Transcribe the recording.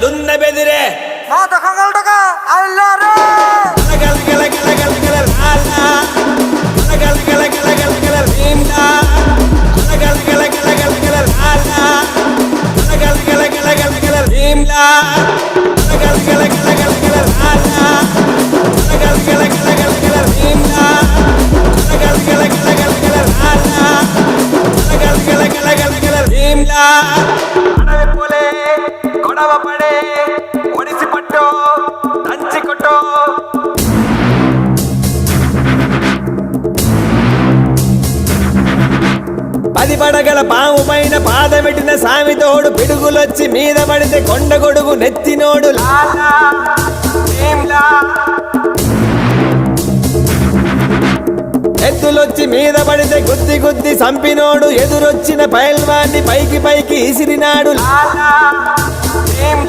దున్న బెదిరే గొడవ పడే ఒడిసి పట్టో దంచి కొట్టో పది పడగల పాము పైన పాదమెట్టిన సామితోడు పిడుగులొచ్చి మీద పడితే కొండ గొడుగు నెత్తినోడు లాలా భీమ్లా ఎద్దులొచ్చి మీద పడితే గుద్ది గుద్ది సంపినోడు ఎదురొచ్చిన పైల్వాన్ని పైకి పైకి ఇసిరినాడు లాలా